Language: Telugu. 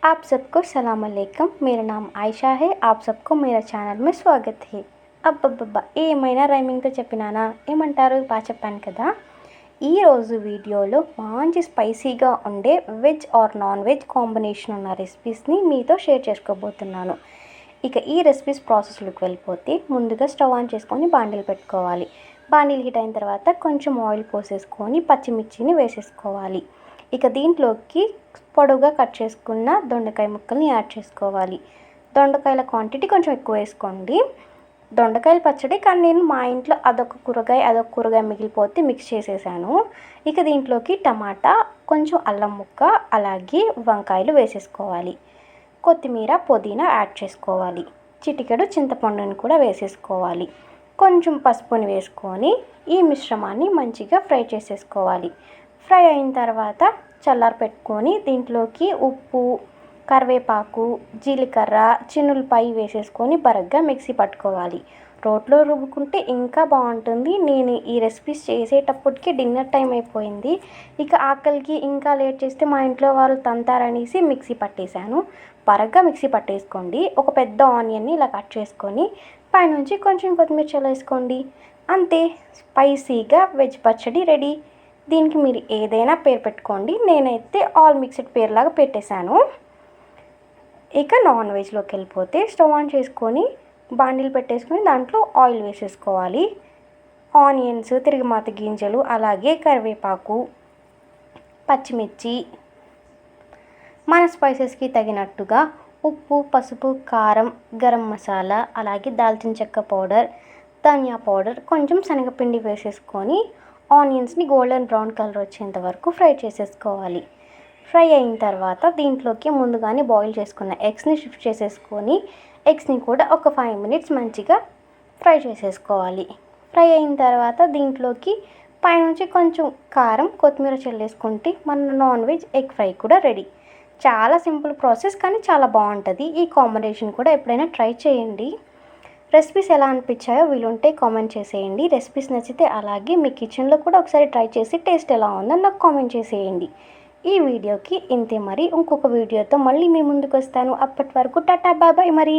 आप सबको सलाम अलैकुम। मेरा नाम आयशा है। आप सबको मेरा ఛానల్ में స్వాగత్ है। అబ్బబ్బబ్బా ఏమైనా రైమింగ్తో చెప్పినానా ఏమంటారు? బాగా చెప్పాను కదా. ఈరోజు వీడియోలో మంచి స్పైసీగా ఉండే veg or non veg combination ఉన్న రెసిపీస్ని మీతో షేర్ చేసుకోబోతున్నాను. ఇక ఈ రెసిపీస్ ప్రాసెస్లోకి వెళ్ళిపోతే ముందుగా స్టవ్ ఆన్ చేసుకొని బాండిల్ పెట్టుకోవాలి. బాండిల్ హీట్ అయిన తర్వాత కొంచెం ఆయిల్ పోసేసుకొని పచ్చిమిర్చిని వేసేసుకోవాలి. ఇక దీంట్లోకి పొడవుగా కట్ చేసుకున్న దొండకాయ ముక్కల్ని యాడ్ చేసుకోవాలి. దొండకాయల క్వాంటిటీ కొంచెం ఎక్కువ వేసుకోండి. దొండకాయల పచ్చడి కానీ నేను మా ఇంట్లో అదొక కూరగాయ మిగిలిపోతే మిక్స్ చేసేసాను. ఇక దీంట్లోకి టమాటా, కొంచెం అల్లం ముక్క, అలాగే వంకాయలు వేసేసుకోవాలి. కొత్తిమీర, పుదీనా యాడ్ చేసుకోవాలి. చిటికెడు చింతపండుని కూడా వేసేసుకోవాలి. కొంచెం పసుపుని వేసుకొని ఈ మిశ్రమాన్ని మంచిగా ఫ్రై చేసేసుకోవాలి. ఫ్రై అయిన తర్వాత చల్లారి పెట్టుకొని దీంట్లోకి ఉప్పు, కరివేపాకు, జీలకర్ర, చిన్నులపాయి వేసేసుకొని బరగ్గా మిక్సీ పట్టుకోవాలి. రోట్లో రుబ్బుకుంటే ఇంకా బాగుంటుంది. నేను ఈ రెసిపీస్ చేసేటప్పటికి డిన్నర్ టైం అయిపోయింది. ఇక ఆకలికి ఇంకా లేట్ చేస్తే మా ఇంట్లో వాళ్ళు తంతారనేసి మిక్సీ పట్టేశాను. బరగ్గా మిక్సీ పట్టేసుకోండి. ఒక పెద్ద ఆనియన్ని ఇలా కట్ చేసుకొని పైనుంచి కొంచెం కొత్తిమీర చల్లేసుకోండి. అంతే, స్పైసీగా వెజ్ పచ్చడి రెడీ. దీనికి మీరు ఏదైనా పేరు పెట్టుకోండి. నేనైతే ఆల్ మిక్స్డ్ పేరులాగా పెట్టేశాను. ఇక నాన్ వెజ్లోకి వెళ్ళిపోతే స్టవ్ ఆన్ చేసుకొని బాండిల్ పెట్టేసుకొని దాంట్లో ఆయిల్ వేసేసుకోవాలి. ఆనియన్స్, తిరగమాత గింజలు, అలాగే కరివేపాకు, పచ్చిమిర్చి, మన స్పైసెస్కి తగినట్టుగా ఉప్పు, పసుపు, కారం, గరం మసాలా, అలాగే దాల్చిన చెక్క పౌడర్, ధనియా పౌడర్, కొంచెం శనగపిండి వేసేసుకొని ఆనియన్స్ని గోల్డెన్ బ్రౌన్ కలర్ వచ్చేంత వరకు ఫ్రై చేసేసుకోవాలి. ఫ్రై అయిన తర్వాత దీంట్లోకి ముందుగానే బాయిల్ చేసుకున్న ఎగ్స్ని షిఫ్ట్ చేసేసుకొని ఎగ్స్ని కూడా ఒక 5 minutes మంచిగా ఫ్రై చేసేసుకోవాలి. ఫ్రై అయిన తర్వాత దీంట్లోకి పైనుంచి కొంచెం కారం, కొత్తిమీర చల్లేసుకుంటే మన నాన్ వెజ్ ఎగ్ ఫ్రై కూడా రెడీ. చాలా సింపుల్ ప్రాసెస్ కానీ చాలా బాగుంటుంది. ఈ కాంబినేషన్ కూడా ఎప్పుడైనా ట్రై చేయండి. రెసిపీస్ ఎలా అనిపించాయో వీలుంటే కామెంట్ చేసేయండి. రెసిపీస్ నచ్చితే అలాగే మీ కిచెన్లో కూడా ఒకసారి ట్రై చేసి టేస్ట్ ఎలా ఉందో నాకు కామెంట్ చేసేయండి. ఈ వీడియోకి ఇంతే. మరి ఇంకొక వీడియోతో మళ్ళీ మీ ముందుకు వస్తాను. అప్పటి వరకు టాటా బాయ్ మరి.